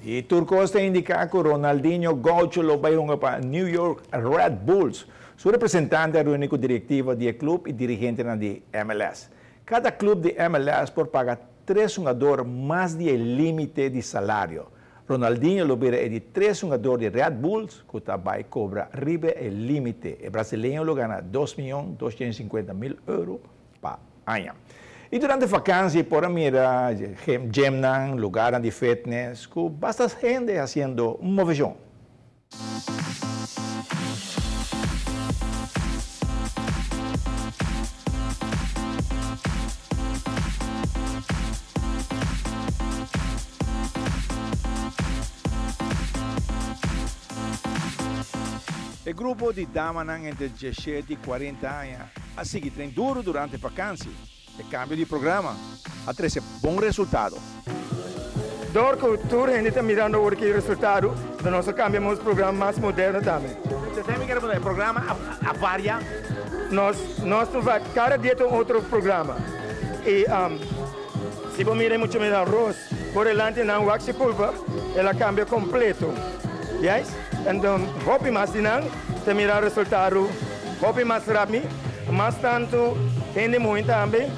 E Turcos indica que Ronaldinho Gaucho lo vai para New York Red Bulls. Su representante é o único diretivo do clube e dirigente de MLS. Cada clube de MLS por pagar 3 jogadores mais do limite de salário. Ronaldinho lo vira de 3 jogadores de Red Bulls, que também cobra riba o limite. O brasileiro lo gana 2.250.000 euros por ano. E durante a vacância, por mira, gym, lugar de fitness, com bastante gente fazendo movimento. O grupo de damas entre 17 e 40 anos a seguir treino duro durante a vacância. E cambio de programa a trazer bom resultado. Door cultura, a gente está mirando o resultado do nosso cambiamos programa mais moderno também. Você tem que mudar o programa a varia? Nós cada dia tem outro programa. E se você mirar muito mais arroz, por delante não wax e pulpa, ela cambia completo. Yes? Então, hopi mais não, você mirar o resultado, hopi mais rápido, mais tanto gente muito também.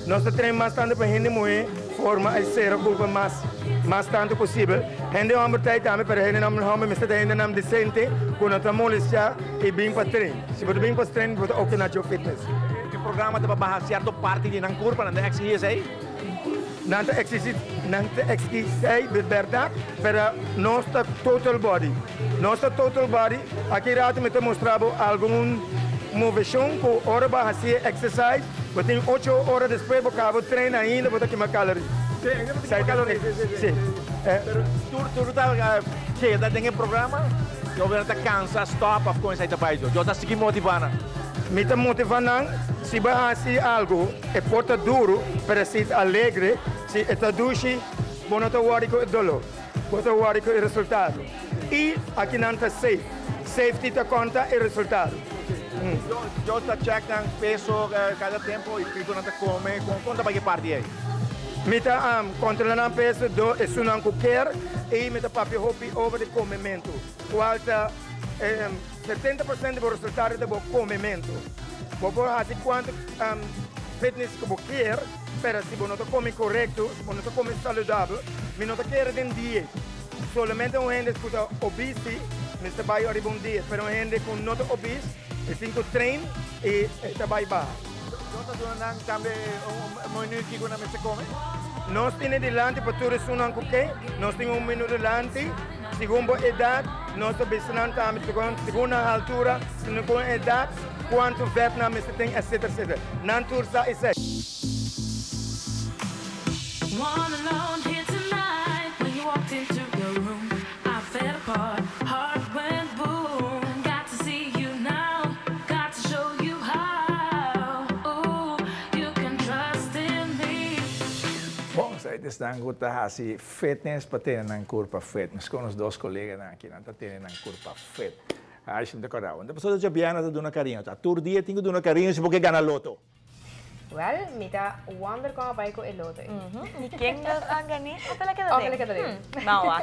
Nós treinamos bastante para gente muito forma a ser a culpa mais tanto possível. Gente homem tem também para gente não homem mas tem gente não decente quando estamos já e bem para treino. Se você bem para treino você ok na fitness. O programa te vai certa parte de não curva não exercício aí. Não exercício de verdade para nossa total body. Nossa total body aqui rato me mostrava algum movimento com hora para fazer exercise. Você tem 8 horas depois você acaba treino ainda você queima caloria. Sim, caloria. Sim. Tu tá cheio da tem programa. Eu vou estar cansado, stop of course aí tá país. Eu tá seguir motivando. Me está motivando se vai fazer algo é porta duro para ser alegre, se está doce, bom não tá worry com o dolor. Você worry com o resultado. E aqui não está safe. Safety tá conta o resultado. Eu estou checando peso cada tempo e tu não te come. Conta para que parte aí? Me está controlando peso do é não qualquer e me está papi hopi over de comimento. Qual está 70% do resultado do comimento. Você faz quanto fitness que você quer, para se você não come correto, se você não come saudável, você não quer de dieta. Solamente um gente que está obese, você vai arribar um dia, mas um gente que não está obese, é 5 treino e está vai baixo. Você está dando também menu que você come? Nós temos delante para todos os que nós temos menu delante, segundo a idade, nós estamos também segundo a altura, segundo a idade, quanto Vietnam você tem, etc, etc. Não tudo isso. One alone here tonight when you walked into the room, I fell apart, heart went boom. Got to see you now, got to show you how. Ooh, you can trust in me. Bom, sai estão gostando fitness para ter na curva fitness com os dois colegas aqui, não está tendo na curva fit. Acho que decorado. Então, pessoas já piano tá dando carinho, tá? Todo dia tenho dando carinho se porque gana loto. Well, mita wonder ko nga pa ko eloto. Ni King ang gani? O talaga dali? Okay, talaga dali. Mawa.